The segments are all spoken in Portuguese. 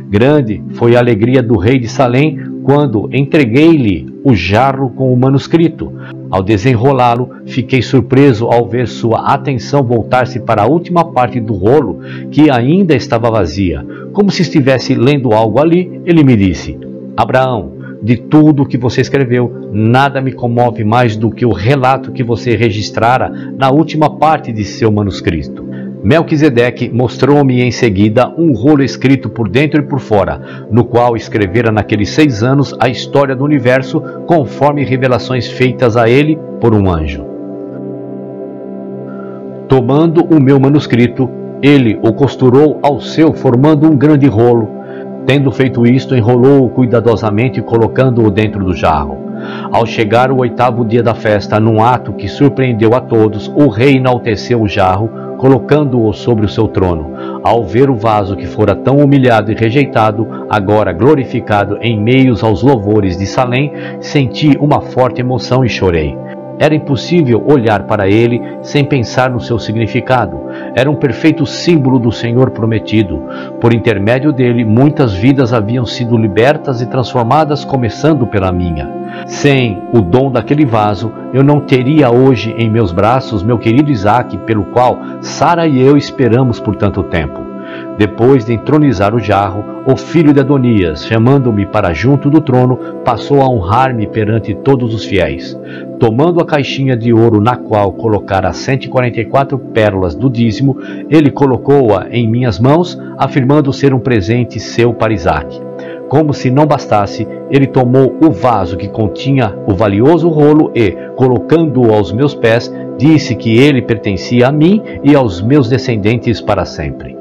Grande foi a alegria do rei de Salém quando entreguei-lhe o jarro com o manuscrito. Ao desenrolá-lo, fiquei surpreso ao ver sua atenção voltar-se para a última parte do rolo, que ainda estava vazia. Como se estivesse lendo algo ali, ele me disse: Abraão, de tudo o que você escreveu, nada me comove mais do que o relato que você registrara na última parte de seu manuscrito. Melquisedeque mostrou-me em seguida um rolo escrito por dentro e por fora, no qual escrevera naqueles 6 anos a história do universo, conforme revelações feitas a ele por um anjo. Tomando o meu manuscrito, ele o costurou ao seu, formando um grande rolo. Tendo feito isto, enrolou-o cuidadosamente, colocando-o dentro do jarro. Ao chegar o 8º dia da festa, num ato que surpreendeu a todos, o rei enalteceu o jarro, colocando-o sobre o seu trono. Ao ver o vaso que fora tão humilhado e rejeitado, agora glorificado em meios aos louvores de Salém, senti uma forte emoção e chorei. Era impossível olhar para ele sem pensar no seu significado. Era um perfeito símbolo do Senhor prometido. Por intermédio dele, muitas vidas haviam sido libertas e transformadas, começando pela minha. Sem o dom daquele vaso, eu não teria hoje em meus braços meu querido Isaque, pelo qual Sara e eu esperamos por tanto tempo. Depois de entronizar o jarro, o filho de Adonias, chamando-me para junto do trono, passou a honrar-me perante todos os fiéis. Tomando a caixinha de ouro na qual colocara as 144 pérolas do dízimo, ele colocou-a em minhas mãos, afirmando ser um presente seu para Isaque. Como se não bastasse, ele tomou o vaso que continha o valioso rolo e, colocando-o aos meus pés, disse que ele pertencia a mim e aos meus descendentes para sempre.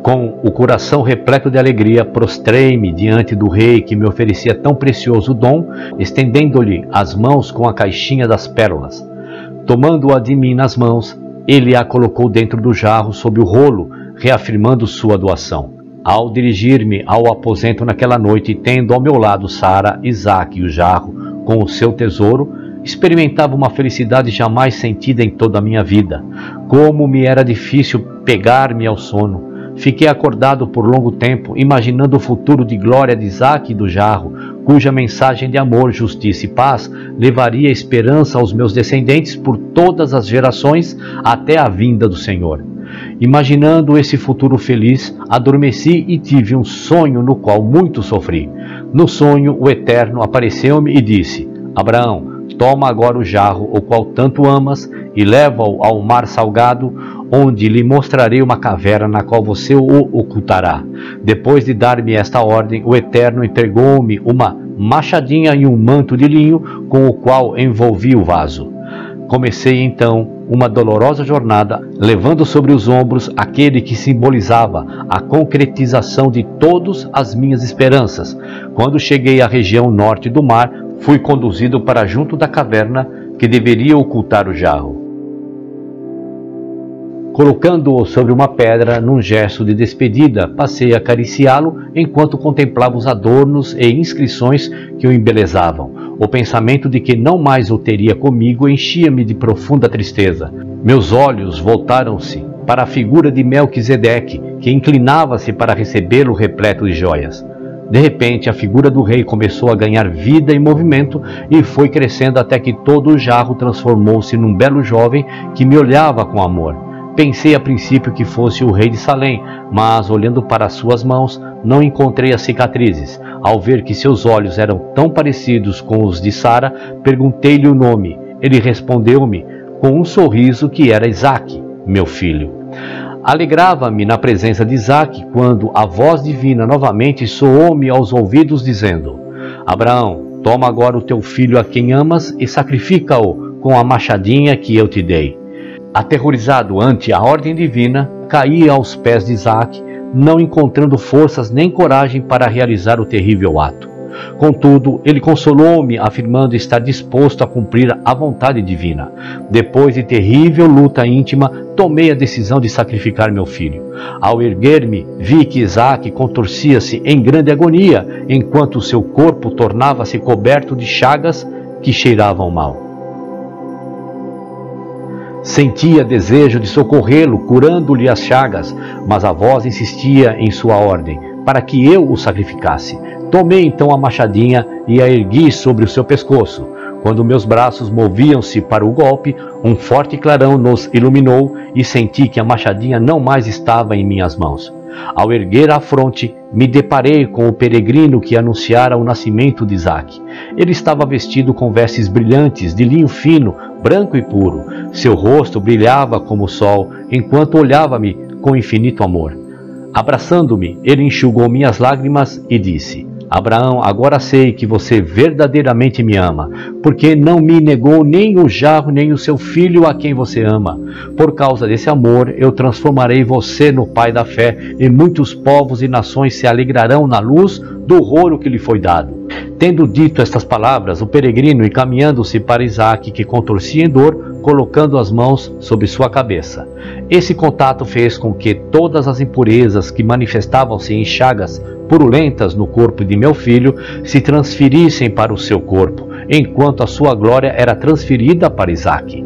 Com o coração repleto de alegria, prostrei-me diante do rei que me oferecia tão precioso dom, estendendo-lhe as mãos com a caixinha das pérolas. Tomando-a de mim nas mãos, ele a colocou dentro do jarro sob o rolo, reafirmando sua doação. Ao dirigir-me ao aposento naquela noite, tendo ao meu lado Sara, Isaque e o jarro com o seu tesouro, experimentava uma felicidade jamais sentida em toda a minha vida. Como me era difícil pegar-me ao sono. Fiquei acordado por longo tempo, imaginando o futuro de glória de Isaque e do jarro, cuja mensagem de amor, justiça e paz levaria esperança aos meus descendentes por todas as gerações até a vinda do Senhor. Imaginando esse futuro feliz, adormeci e tive um sonho no qual muito sofri. No sonho, o Eterno apareceu-me e disse: Abraão, toma agora o jarro, o qual tanto amas, e leva-o ao mar salgado, onde lhe mostrarei uma caverna na qual você o ocultará. Depois de dar-me esta ordem, o Eterno entregou-me uma machadinha e um manto de linho, com o qual envolvi o vaso. Comecei então uma dolorosa jornada, levando sobre os ombros aquele que simbolizava a concretização de todas as minhas esperanças. Quando cheguei à região norte do mar, fui conduzido para junto da caverna que deveria ocultar o jarro. Colocando-o sobre uma pedra, num gesto de despedida, passei a acariciá-lo enquanto contemplava os adornos e inscrições que o embelezavam. O pensamento de que não mais o teria comigo enchia-me de profunda tristeza. Meus olhos voltaram-se para a figura de Melquisedeque, que inclinava-se para recebê-lo repleto de joias. De repente, a figura do rei começou a ganhar vida e movimento e foi crescendo até que todo o jarro transformou-se num belo jovem que me olhava com amor. Pensei a princípio que fosse o rei de Salém, mas olhando para suas mãos, não encontrei as cicatrizes. Ao ver que seus olhos eram tão parecidos com os de Sara, perguntei-lhe o nome. Ele respondeu-me com um sorriso que era Isaque, meu filho. Alegrava-me na presença de Isaque quando a voz divina novamente soou-me aos ouvidos dizendo: Abraão, toma agora o teu filho a quem amas e sacrifica-o com a machadinha que eu te dei. Aterrorizado ante a ordem divina, caí aos pés de Isaque, não encontrando forças nem coragem para realizar o terrível ato. Contudo, ele consolou-me, afirmando estar disposto a cumprir a vontade divina. Depois de terrível luta íntima, tomei a decisão de sacrificar meu filho. Ao erguer-me, vi que Isaque contorcia-se em grande agonia, enquanto seu corpo tornava-se coberto de chagas que cheiravam mal. Sentia desejo de socorrê-lo, curando-lhe as chagas, mas a voz insistia em sua ordem, para que eu o sacrificasse. Tomei então a machadinha e a ergui sobre o seu pescoço. Quando meus braços moviam-se para o golpe, um forte clarão nos iluminou e senti que a machadinha não mais estava em minhas mãos. Ao erguer a fronte, me deparei com o peregrino que anunciara o nascimento de Isaque. Ele estava vestido com vestes brilhantes, de linho fino, branco e puro. Seu rosto brilhava como o sol, enquanto olhava-me com infinito amor. Abraçando-me, ele enxugou minhas lágrimas e disse: Abraão, agora sei que você verdadeiramente me ama, porque não me negou nem o jarro nem o seu filho a quem você ama. Por causa desse amor, eu transformarei você no pai da fé, e muitos povos e nações se alegrarão na luz do ouro que lhe foi dado. Tendo dito estas palavras, o peregrino, encaminhando-se para Isaque, que contorcia em dor, colocando as mãos sobre sua cabeça. Esse contato fez com que todas as impurezas que manifestavam-se em chagas purulentas no corpo de meu filho se transferissem para o seu corpo, enquanto a sua glória era transferida para Isaque.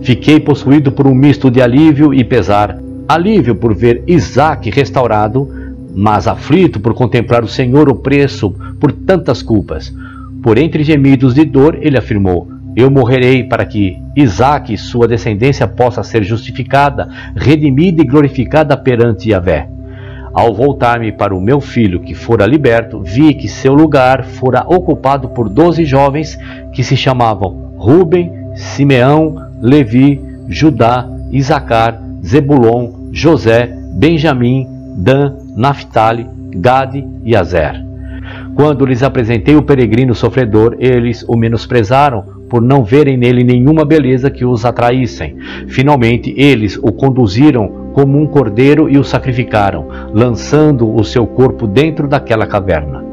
Fiquei possuído por um misto de alívio e pesar. Alívio por ver Isaque restaurado, mas aflito por contemplar o Senhor o preço por tantas culpas. Por entre gemidos de dor, ele afirmou: Eu morrerei para que Isaque e sua descendência possa ser justificada, redimida e glorificada perante Yahvé. Ao voltar-me para o meu filho que fora liberto, vi que seu lugar fora ocupado por 12 jovens que se chamavam Ruben, Simeão, Levi, Judá, Isacar, Zebulon, José, Benjamim, Dan, Naftali, Gade e Azer. Quando lhes apresentei o peregrino sofredor, eles o menosprezaram por não verem nele nenhuma beleza que os atraíssem. Finalmente, eles o conduziram como um cordeiro e o sacrificaram, lançando o seu corpo dentro daquela caverna.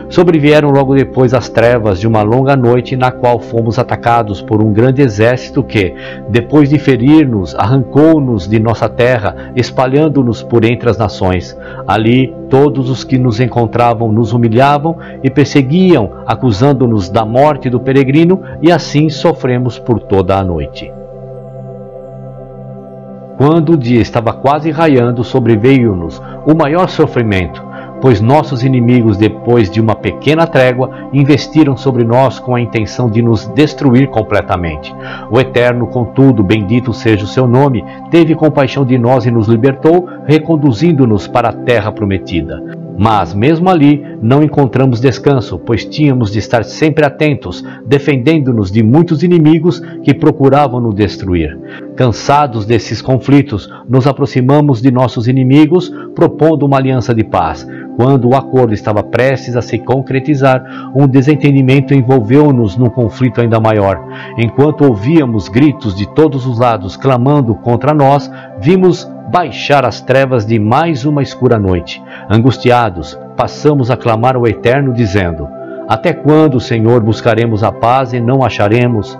Sobrevieram logo depois as trevas de uma longa noite, na qual fomos atacados por um grande exército que, depois de ferir-nos, arrancou-nos de nossa terra, espalhando-nos por entre as nações. Ali, todos os que nos encontravam nos humilhavam e perseguiam, acusando-nos da morte do peregrino, e assim sofremos por toda a noite. Quando o dia estava quase raiando, sobreveio-nos o maior sofrimento, pois nossos inimigos, depois de uma pequena trégua, investiram sobre nós com a intenção de nos destruir completamente. O Eterno, contudo, bendito seja o seu nome, teve compaixão de nós e nos libertou, reconduzindo-nos para a terra prometida. Mas, mesmo ali, não encontramos descanso, pois tínhamos de estar sempre atentos, defendendo-nos de muitos inimigos que procuravam nos destruir. Cansados desses conflitos, nos aproximamos de nossos inimigos, propondo uma aliança de paz. Quando o acordo estava prestes a se concretizar, um desentendimento envolveu-nos num conflito ainda maior. Enquanto ouvíamos gritos de todos os lados clamando contra nós, vimos baixar as trevas de mais uma escura noite. Angustiados, passamos a clamar ao Eterno, dizendo: Até quando, Senhor, buscaremos a paz e não acharemos?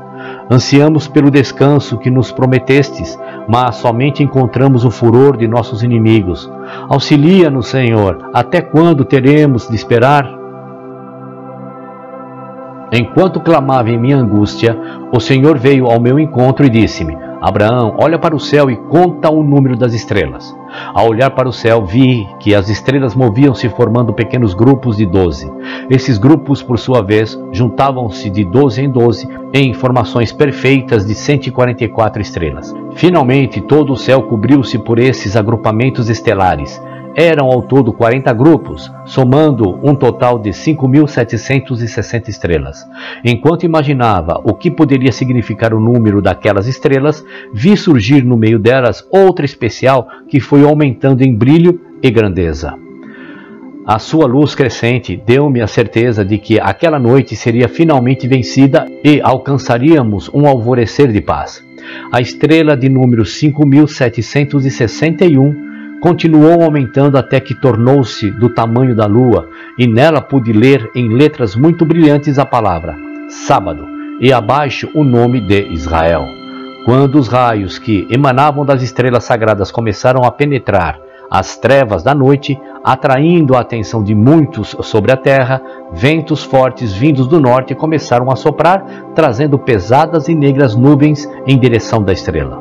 Ansiamos pelo descanso que nos prometestes, mas somente encontramos o furor de nossos inimigos. Auxilia-nos, Senhor, até quando teremos de esperar? Enquanto clamava em minha angústia, o Senhor veio ao meu encontro e disse-me: Abraão, olha para o céu e conta o número das estrelas. Ao olhar para o céu, vi que as estrelas moviam-se formando pequenos grupos de 12. Esses grupos, por sua vez, juntavam-se de 12 em 12 em formações perfeitas de 144 estrelas. Finalmente, todo o céu cobriu-se por esses agrupamentos estelares. Eram ao todo 40 grupos, somando um total de 5.760 estrelas. Enquanto imaginava o que poderia significar o número daquelas estrelas, vi surgir no meio delas outra especial que foi aumentando em brilho e grandeza. A sua luz crescente deu-me a certeza de que aquela noite seria finalmente vencida e alcançaríamos um alvorecer de paz. A estrela de número 5.761 continuou aumentando até que tornou-se do tamanho da lua, e nela pude ler em letras muito brilhantes a palavra Sábado, e abaixo o nome de Israel. Quando os raios que emanavam das estrelas sagradas começaram a penetrar As trevas da noite, atraindo a atenção de muitos sobre a terra, ventos fortes vindos do norte começaram a soprar, trazendo pesadas e negras nuvens em direção da estrela.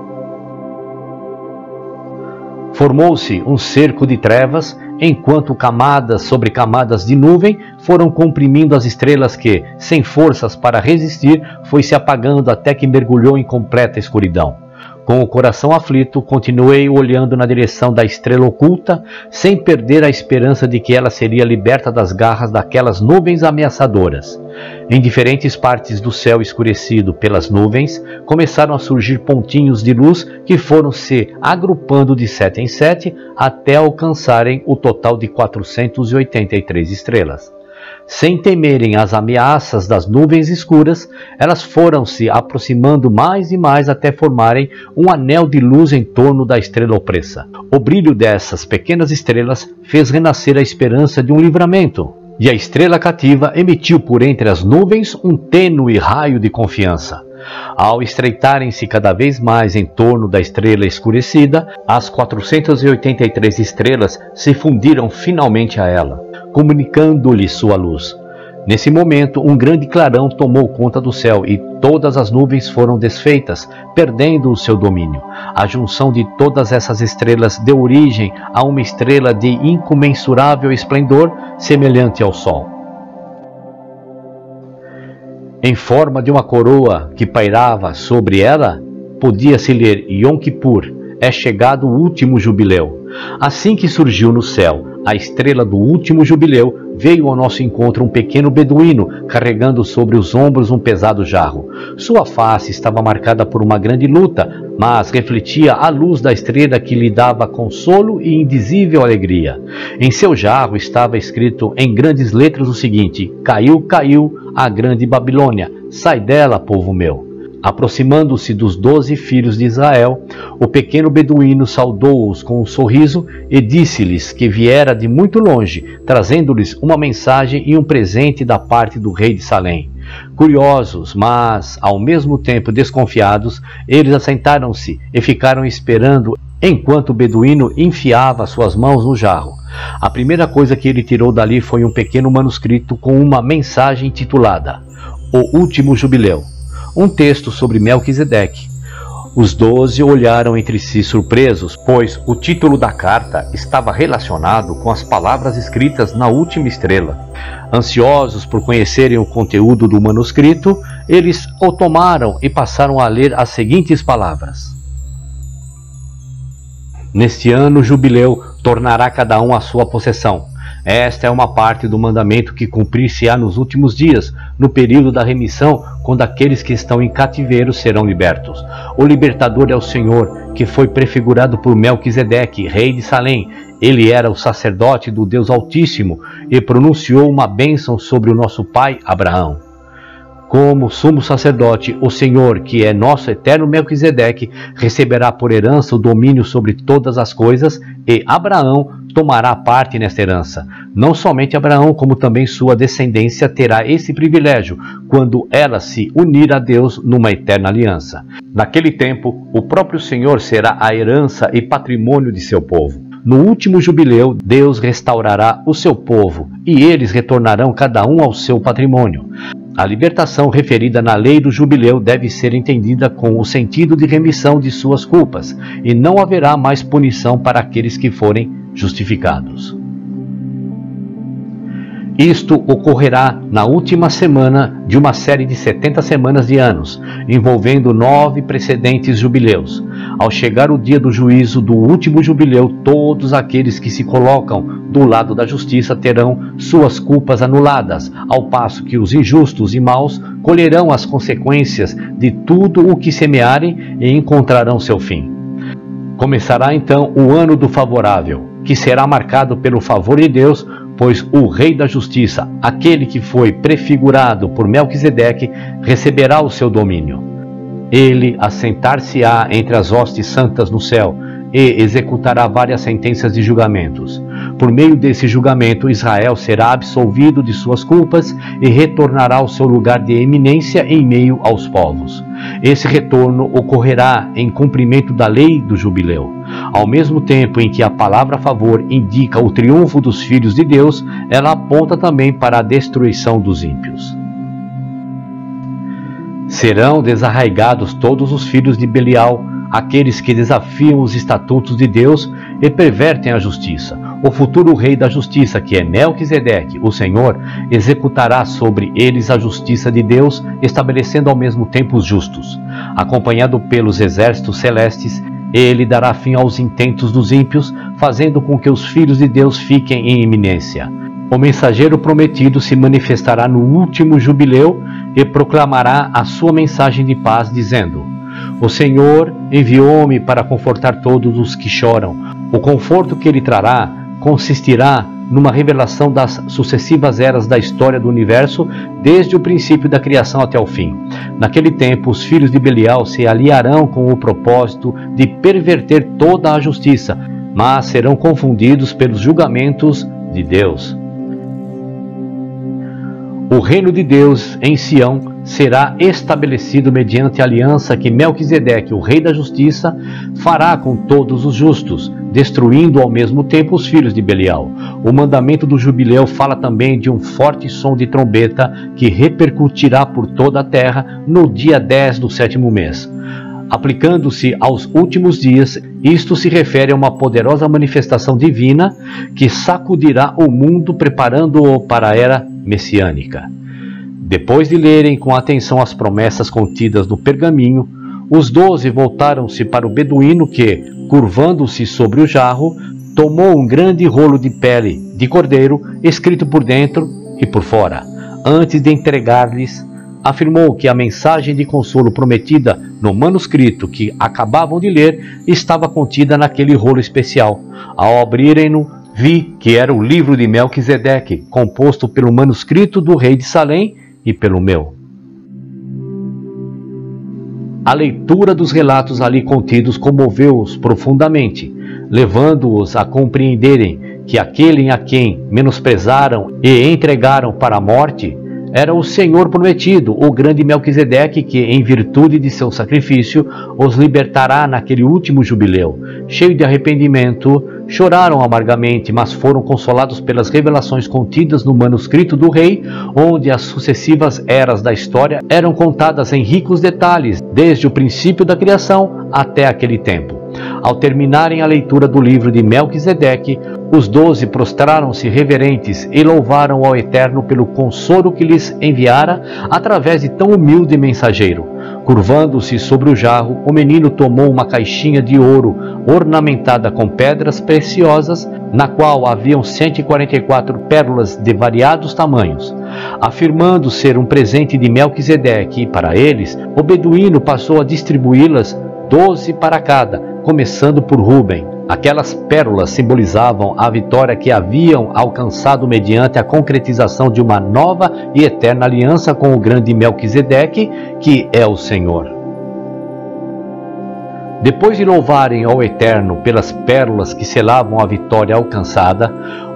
Formou-se um cerco de trevas, enquanto camadas sobre camadas de nuvem foram comprimindo as estrelas que, sem forças para resistir, foi se apagando até que mergulhou em completa escuridão. Com o coração aflito, continuei olhando na direção da estrela oculta, sem perder a esperança de que ela seria liberta das garras daquelas nuvens ameaçadoras. Em diferentes partes do céu escurecido pelas nuvens, começaram a surgir pontinhos de luz que foram se agrupando de 7 em 7 até alcançarem o total de 483 estrelas. Sem temerem as ameaças das nuvens escuras, elas foram se aproximando mais e mais até formarem um anel de luz em torno da estrela opressa. O brilho dessas pequenas estrelas fez renascer a esperança de um livramento, e a estrela cativa emitiu por entre as nuvens um tênue raio de confiança. Ao estreitarem-se cada vez mais em torno da estrela escurecida, as 483 estrelas se fundiram finalmente a ela, comunicando-lhe sua luz. Nesse momento, um grande clarão tomou conta do céu e todas as nuvens foram desfeitas, perdendo o seu domínio. A junção de todas essas estrelas deu origem a uma estrela de incomensurável esplendor, semelhante ao Sol. Em forma de uma coroa que pairava sobre ela, podia-se ler Yom Kippur, é chegado o último jubileu. Assim que surgiu no céu a estrela do último jubileu, veio ao nosso encontro um pequeno beduíno, carregando sobre os ombros um pesado jarro. Sua face estava marcada por uma grande luta, mas refletia a luz da estrela que lhe dava consolo e indizível alegria. Em seu jarro estava escrito em grandes letras o seguinte: Caiu, caiu a grande Babilônia, sai dela, povo meu. Aproximando-se dos 12 filhos de Israel, o pequeno beduíno saudou-os com um sorriso e disse-lhes que viera de muito longe, trazendo-lhes uma mensagem e um presente da parte do rei de Salém. Curiosos, mas ao mesmo tempo desconfiados, eles assentaram-se e ficaram esperando enquanto o beduíno enfiava suas mãos no jarro. A primeira coisa que ele tirou dali foi um pequeno manuscrito com uma mensagem titulada O Último Jubileu, um texto sobre Melquisedeque. Os 12 olharam entre si surpresos, pois o título da carta estava relacionado com as palavras escritas na última estrela. Ansiosos por conhecerem o conteúdo do manuscrito, eles o tomaram e passaram a ler as seguintes palavras: Neste ano jubileu tornará cada um a sua possessão. Esta é uma parte do mandamento que cumprir-se-á nos últimos dias, no período da remissão, quando aqueles que estão em cativeiro serão libertos. O libertador é o Senhor, que foi prefigurado por Melquisedeque, rei de Salém. Ele era o sacerdote do Deus Altíssimo e pronunciou uma bênção sobre o nosso pai Abraão. Como sumo sacerdote, o Senhor, que é nosso eterno Melquisedeque, receberá por herança o domínio sobre todas as coisas, e Abraão tomará parte nesta herança. Não somente Abraão, como também sua descendência terá esse privilégio, quando ela se unir a Deus numa eterna aliança. Naquele tempo, o próprio Senhor será a herança e patrimônio de seu povo. No último jubileu, Deus restaurará o seu povo, e eles retornarão cada um ao seu patrimônio. A libertação referida na lei do jubileu deve ser entendida com o sentido de remissão de suas culpas, e não haverá mais punição para aqueles que forem justificados. Isto ocorrerá na última semana de uma série de 70 semanas de anos, envolvendo 9 precedentes jubileus. Ao chegar o dia do juízo do último jubileu, todos aqueles que se colocam do lado da justiça terão suas culpas anuladas, ao passo que os injustos e maus colherão as consequências de tudo o que semearem e encontrarão seu fim. Começará então o ano do favorável, que será marcado pelo favor de Deus, pois o Rei da Justiça, aquele que foi prefigurado por Melquisedeque, receberá o seu domínio. Ele assentar-se-á entre as hostes santas no céu e executará várias sentenças de julgamentos. Por meio desse julgamento, Israel será absolvido de suas culpas e retornará ao seu lugar de eminência em meio aos povos. Esse retorno ocorrerá em cumprimento da lei do jubileu. Ao mesmo tempo em que a palavra a favor indica o triunfo dos filhos de Deus, ela aponta também para a destruição dos ímpios. Serão desarraigados todos os filhos de Belial, aqueles que desafiam os estatutos de Deus e pervertem a justiça. O futuro rei da justiça, que é Melquisedeque, o Senhor, executará sobre eles a justiça de Deus, estabelecendo ao mesmo tempo os justos. Acompanhado pelos exércitos celestes, ele dará fim aos intentos dos ímpios, fazendo com que os filhos de Deus fiquem em eminência. O mensageiro prometido se manifestará no último jubileu e proclamará a sua mensagem de paz, dizendo: O Senhor enviou-me para confortar todos os que choram. O conforto que ele trará consistirá numa revelação das sucessivas eras da história do universo, desde o princípio da criação até o fim. Naquele tempo, os filhos de Belial se aliarão com o propósito de perverter toda a justiça, mas serão confundidos pelos julgamentos de Deus. O reino de Deus em Sião será estabelecido mediante a aliança que Melquisedeque, o rei da justiça, fará com todos os justos, destruindo ao mesmo tempo os filhos de Belial. O mandamento do jubileu fala também de um forte som de trombeta que repercutirá por toda a terra no dia 10 do 7º mês. Aplicando-se aos últimos dias, isto se refere a uma poderosa manifestação divina que sacudirá o mundo, preparando-o para a era messiânica. Depois de lerem com atenção as promessas contidas no pergaminho, os 12 voltaram-se para o beduíno que, curvando-se sobre o jarro, tomou um grande rolo de pele de cordeiro, escrito por dentro e por fora. Antes de entregar-lhes, afirmou que a mensagem de consolo prometida no manuscrito que acabavam de ler estava contida naquele rolo especial. Ao abrirem-no, vi que era o livro de Melquisedeque, composto pelo manuscrito do rei de Salém e pelo meu. A leitura dos relatos ali contidos comoveu-os profundamente, levando-os a compreenderem que aquele a quem menosprezaram e entregaram para a morte era o Senhor prometido, o grande Melquisedeque, que, em virtude de seu sacrifício, os libertará naquele último jubileu. Cheio de arrependimento, choraram amargamente, mas foram consolados pelas revelações contidas no manuscrito do rei, onde as sucessivas eras da história eram contadas em ricos detalhes, desde o princípio da criação até aquele tempo. Ao terminarem a leitura do livro de Melquisedeque, os 12 prostraram-se reverentes e louvaram ao Eterno pelo consolo que lhes enviara através de tão humilde mensageiro. Curvando-se sobre o jarro, o menino tomou uma caixinha de ouro ornamentada com pedras preciosas, na qual haviam 144 pérolas de variados tamanhos. Afirmando ser um presente de Melquisedeque para eles, o beduíno passou a distribuí-las 12 para cada, começando por Ruben. Aquelas pérolas simbolizavam a vitória que haviam alcançado mediante a concretização de uma nova e eterna aliança com o grande Melquisedeque, que é o Senhor. Depois de louvarem ao Eterno pelas pérolas que selavam a vitória alcançada,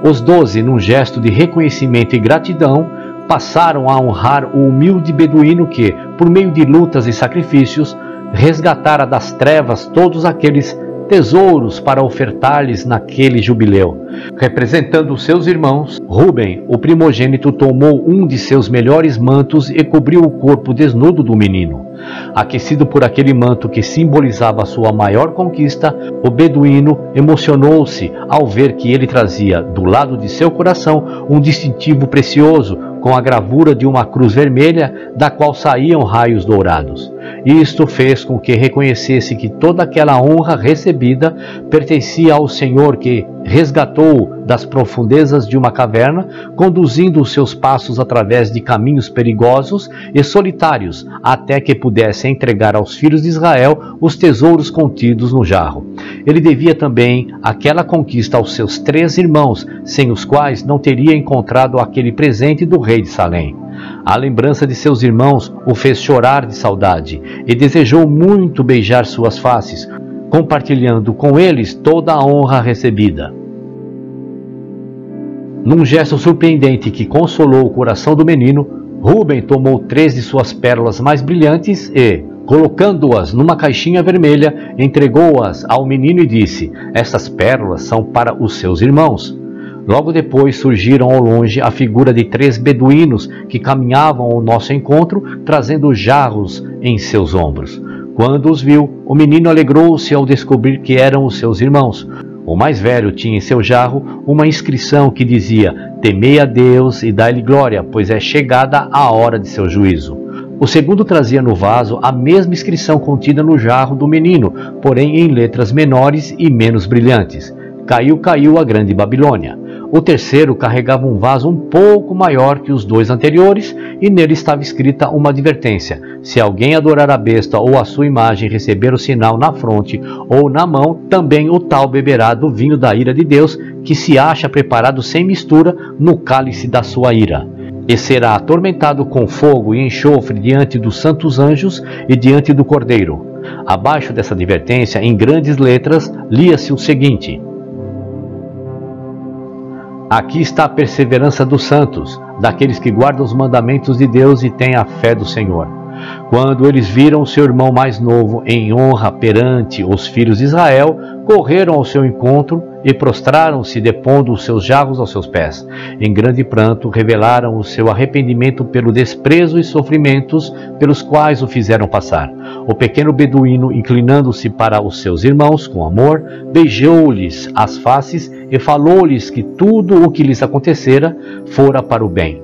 os 12, num gesto de reconhecimento e gratidão, passaram a honrar o humilde beduíno que, por meio de lutas e sacrifícios, resgatara das trevas todos aqueles tesouros para ofertar-lhes naquele jubileu. Representando seus irmãos, Ruben, o primogênito, tomou um de seus melhores mantos e cobriu o corpo desnudo do menino. Aquecido por aquele manto que simbolizava a sua maior conquista, o beduíno emocionou-se ao ver que ele trazia, do lado de seu coração, um distintivo precioso, com a gravura de uma cruz vermelha, da qual saíam raios dourados. Isto fez com que reconhecesse que toda aquela honra recebida pertencia ao Senhor, que resgatou das profundezas de uma caverna, conduzindo os seus passos através de caminhos perigosos e solitários, até que pudesse entregar aos filhos de Israel os tesouros contidos no jarro. Ele devia também aquela conquista aos seus 3 irmãos, sem os quais não teria encontrado aquele presente do rei de Salém. A lembrança de seus irmãos o fez chorar de saudade e desejou muito beijar suas faces, compartilhando com eles toda a honra recebida. Num gesto surpreendente que consolou o coração do menino, Rúben tomou 3 de suas pérolas mais brilhantes e, colocando-as numa caixinha vermelha, entregou-as ao menino e disse: "Estas pérolas são para os seus irmãos." Logo depois surgiram ao longe a figura de 3 beduínos que caminhavam ao nosso encontro, trazendo jarros em seus ombros. Quando os viu, o menino alegrou-se ao descobrir que eram os seus irmãos. O mais velho tinha em seu jarro uma inscrição que dizia: "Temei a Deus e dai-lhe glória, pois é chegada a hora de seu juízo." O segundo trazia no vaso a mesma inscrição contida no jarro do menino, porém em letras menores e menos brilhantes: "Caiu, caiu a grande Babilônia." O terceiro carregava um vaso um pouco maior que os 2 anteriores e nele estava escrita uma advertência: "Se alguém adorar a besta ou a sua imagem, receber o sinal na fronte ou na mão, também o tal beberá do vinho da ira de Deus, que se acha preparado sem mistura no cálice da sua ira. E será atormentado com fogo e enxofre diante dos santos anjos e diante do Cordeiro." Abaixo dessa advertência, em grandes letras, lia-se o seguinte: "Aqui está a perseverança dos santos, daqueles que guardam os mandamentos de Deus e têm a fé do Senhor." Quando eles viram seu irmão mais novo em honra perante os filhos de Israel, correram ao seu encontro e prostraram-se, depondo os seus jarros aos seus pés. Em grande pranto, revelaram o seu arrependimento pelo desprezo e sofrimentos pelos quais o fizeram passar. O pequeno beduíno, inclinando-se para os seus irmãos com amor, beijou-lhes as faces e falou-lhes que tudo o que lhes acontecera fora para o bem.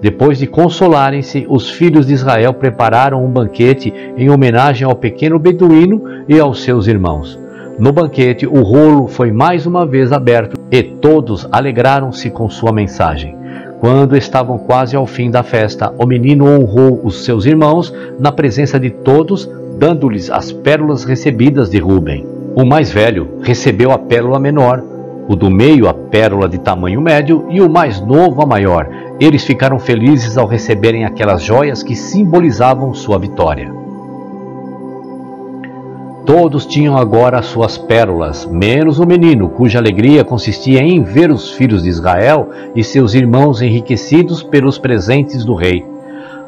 Depois de consolarem-se, os filhos de Israel prepararam um banquete em homenagem ao pequeno beduíno e aos seus irmãos. No banquete, o rolo foi mais uma vez aberto e todos alegraram-se com sua mensagem. Quando estavam quase ao fim da festa, o menino honrou os seus irmãos na presença de todos, dando-lhes as pérolas recebidas de Rúben. O mais velho recebeu a pérola menor, o do meio a pérola de tamanho médio e o mais novo a maior. Eles ficaram felizes ao receberem aquelas joias que simbolizavam sua vitória. Todos tinham agora suas pérolas, menos o menino, cuja alegria consistia em ver os filhos de Israel e seus irmãos enriquecidos pelos presentes do rei.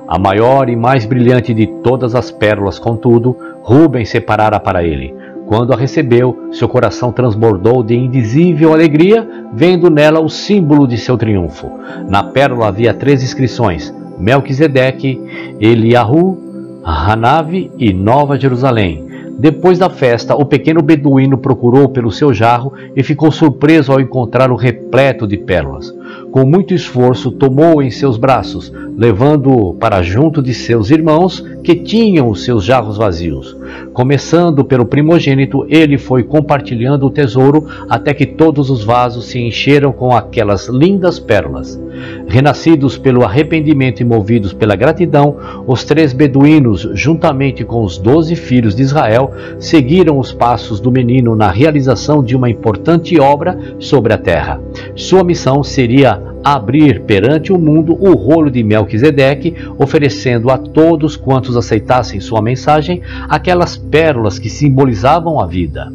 A maior e mais brilhante de todas as pérolas, contudo, Rúben separara para ele. Quando a recebeu, seu coração transbordou de indizível alegria, vendo nela o símbolo de seu triunfo. Na pérola havia 3 inscrições: Melquisedeque, Eliahu, Hanave e Nova Jerusalém. Depois da festa, o pequeno beduíno procurou pelo seu jarro e ficou surpreso ao encontrar-o repleto de pérolas. Com muito esforço, tomou-o em seus braços, levando-o para junto de seus irmãos, que tinham os seus jarros vazios. Começando pelo primogênito, ele foi compartilhando o tesouro até que todos os vasos se encheram com aquelas lindas pérolas. Renascidos pelo arrependimento e movidos pela gratidão, os 3 beduínos, juntamente com os 12 filhos de Israel, seguiram os passos do menino na realização de uma importante obra sobre a terra. Sua missão seria abrir perante o mundo o rolo de Melquisedeque, oferecendo a todos quantos aceitassem sua mensagem aquelas pérolas que simbolizavam a vida.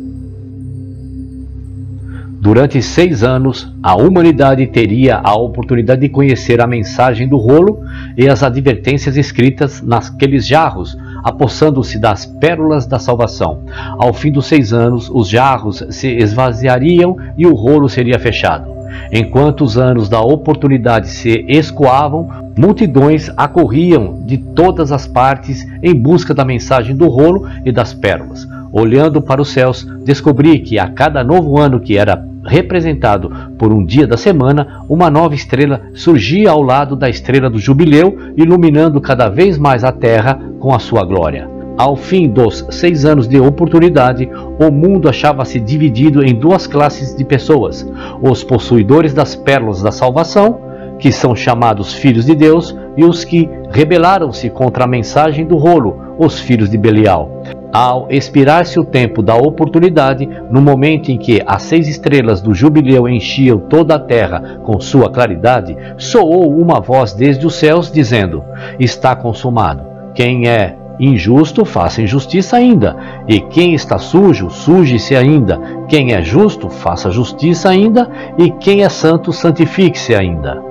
Durante 6 anos, a humanidade teria a oportunidade de conhecer a mensagem do rolo e as advertências escritas naqueles jarros, apossando-se das pérolas da salvação. Ao fim dos 6 anos, os jarros se esvaziariam e o rolo seria fechado. Enquanto os anos da oportunidade se escoavam, multidões acorriam de todas as partes em busca da mensagem do rolo e das pérolas. Olhando para os céus, descobri que a cada novo ano que era representado por um dia da semana, uma nova estrela surgia ao lado da estrela do jubileu, iluminando cada vez mais a terra com a sua glória. Ao fim dos 6 anos de oportunidade, o mundo achava-se dividido em 2 classes de pessoas: os possuidores das pérolas da salvação, que são chamados filhos de Deus, e os que rebelaram-se contra a mensagem do rolo, os filhos de Belial. Ao expirar-se o tempo da oportunidade, no momento em que as 6 estrelas do jubileu enchiam toda a terra com sua claridade, soou uma voz desde os céus dizendo: "Está consumado." Quem é injusto, faça injustiça ainda. E quem está sujo, suje-se ainda. Quem é justo, faça justiça ainda. E quem é santo, santifique-se ainda.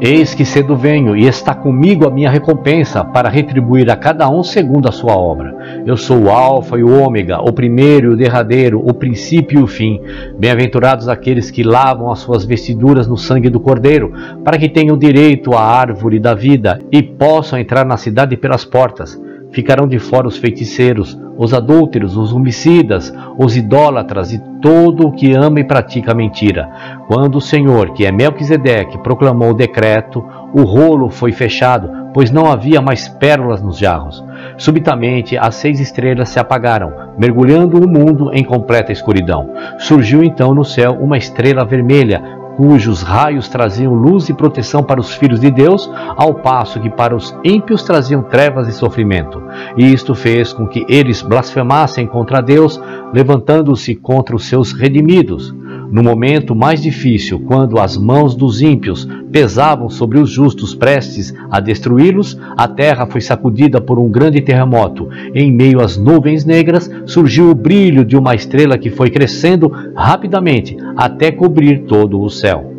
Eis que cedo venho, e está comigo a minha recompensa, para retribuir a cada um segundo a sua obra. Eu sou o Alfa e o Ômega, o primeiro e o derradeiro, o princípio e o fim. Bem-aventurados aqueles que lavam as suas vestiduras no sangue do Cordeiro, para que tenham direito à árvore da vida e possam entrar na cidade pelas portas. Ficarão de fora os feiticeiros, os adúlteros, os homicidas, os idólatras e todo o que ama e pratica a mentira. Quando o Senhor, que é Melquisedeque, proclamou o decreto, o rolo foi fechado, pois não havia mais pérolas nos jarros. Subitamente, as 6 estrelas se apagaram, mergulhando o mundo em completa escuridão. Surgiu então no céu uma estrela vermelha, cujos raios traziam luz e proteção para os filhos de Deus, ao passo que para os ímpios traziam trevas e sofrimento. E isto fez com que eles blasfemassem contra Deus, levantando-se contra os seus redimidos. No momento mais difícil, quando as mãos dos ímpios pesavam sobre os justos prestes a destruí-los, a terra foi sacudida por um grande terremoto. Em meio às nuvens negras surgiu o brilho de uma estrela que foi crescendo rapidamente até cobrir todo o céu.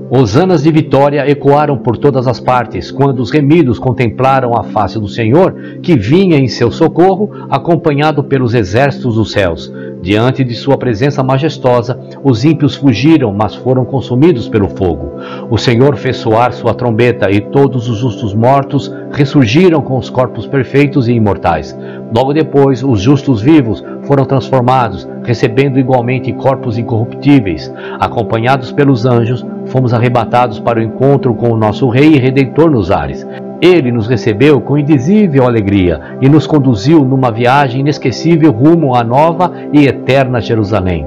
Hosanas de vitória ecoaram por todas as partes, quando os remidos contemplaram a face do Senhor, que vinha em seu socorro, acompanhado pelos exércitos dos céus. Diante de sua presença majestosa, os ímpios fugiram, mas foram consumidos pelo fogo. O Senhor fez soar sua trombeta, e todos os justos mortos ressurgiram com os corpos perfeitos e imortais. Logo depois, os justos vivos foram transformados, recebendo igualmente corpos incorruptíveis. Acompanhados pelos anjos, fomos arrebatados para o encontro com o nosso Rei e Redentor nos ares. Ele nos recebeu com indizível alegria e nos conduziu numa viagem inesquecível rumo à nova e eterna Jerusalém.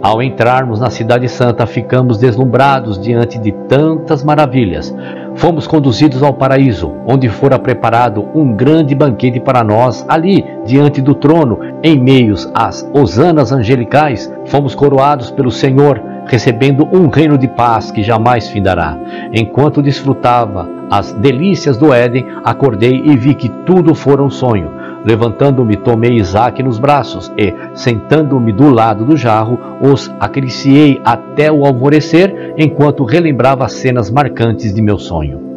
Ao entrarmos na Cidade Santa, ficamos deslumbrados diante de tantas maravilhas. Fomos conduzidos ao paraíso, onde fora preparado um grande banquete para nós, ali, diante do trono, em meios às hosanas angelicais. Fomos coroados pelo Senhor, recebendo um reino de paz que jamais findará. Enquanto desfrutava as delícias do Éden, acordei e vi que tudo fora um sonho. Levantando-me, tomei Isaque nos braços e, sentando-me do lado do jarro, os acariciei até o alvorecer, enquanto relembrava as cenas marcantes de meu sonho.